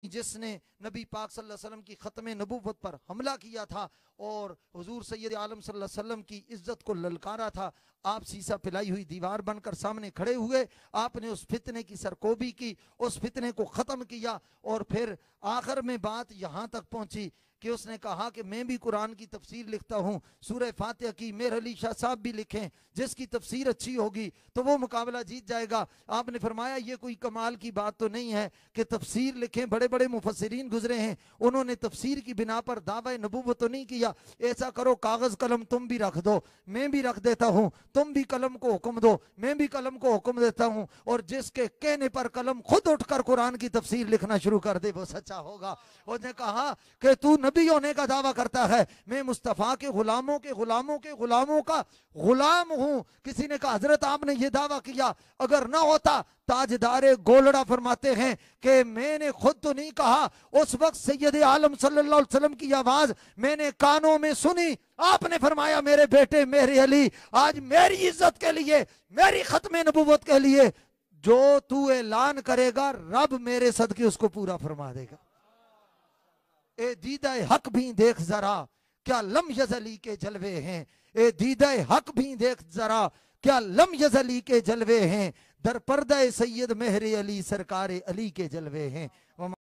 جس نے نبی پاک صلی اللہ علیہ وسلم کی ختم نبوت پر حملہ کیا تھا اور حضور سید عالم صلی اللہ علیہ وسلم کی عزت کو للکارا تھا، آپ سیسا پلائی ہوئی دیوار بن کر سامنے کھڑے ہوئے، آپ نے اس فتنے کی سرکوبی کی، اس فتنے کو ختم کیا، اور پھر آخر میں بات یہاں تک پہنچی کہ اس نے کہا کہ میں بھی قرآن کی تفسیر لکھتا ہوں، سورہ فاتحہ کی میر علی شاہ صاحب بھی لکھیں، جس کی تفسیر اچھی ہوگی تو وہ مقابلہ جیت جائے گا۔ آپ نے فرمایا یہ کوئی کمال کی بات تو نہیں ہے کہ تفسیر لکھیں، بڑے بڑے مفسرین گزرے ہیں، انہوں نے تفسیر کی بنا پر دعوی نبوت تو نہیں کیا۔ ایسا کرو کاغذ قلم تم بھی رکھ دو، میں بھی رکھ دیتا ہوں، تم بھی قلم کو حکم دو، میں بھی قلم کو حکم دیتا ہوں، اور جس کے کہنے پر قلم خود اٹھ کر قرآن کی تفسیر لکھنا شروع کر دے وہ سچا ہوگا۔ اس نے کہا کہ تو نبی ہونے کا دعویٰ کرتا ہے، میں مصطفیٰ کے غلاموں کے غلاموں کے غلاموں کا غلام ہوں۔ کسی نے کہا حضرت آپ نے یہ دعویٰ کیا، اگر نہ ہوتا تاجدار گولڑا فرماتے ہیں کہ میں نے خود تو نہیں کہا، اس وقت سید عالم صلی اللہ علیہ وسلم کی آواز میں نے کانوں میں سنی، آپ نے فرمایا میرے بیٹے میرے علی، آج میری عزت کے لیے، میری ختم نبوت کے لیے جو تو اعلان کرے گا رب میرے صدقے اس کو پورا فرما دے گا۔ اے دیدہ حق بھی دیکھ ذرا کیا لم یزلی کے جلوے ہیں، اے دیدہ حق بھی دیکھ ذرا کیا لم یزلی کے جلوے ہیں، در پردہ سید مہر علی سرکار علی کے جلوے ہیں۔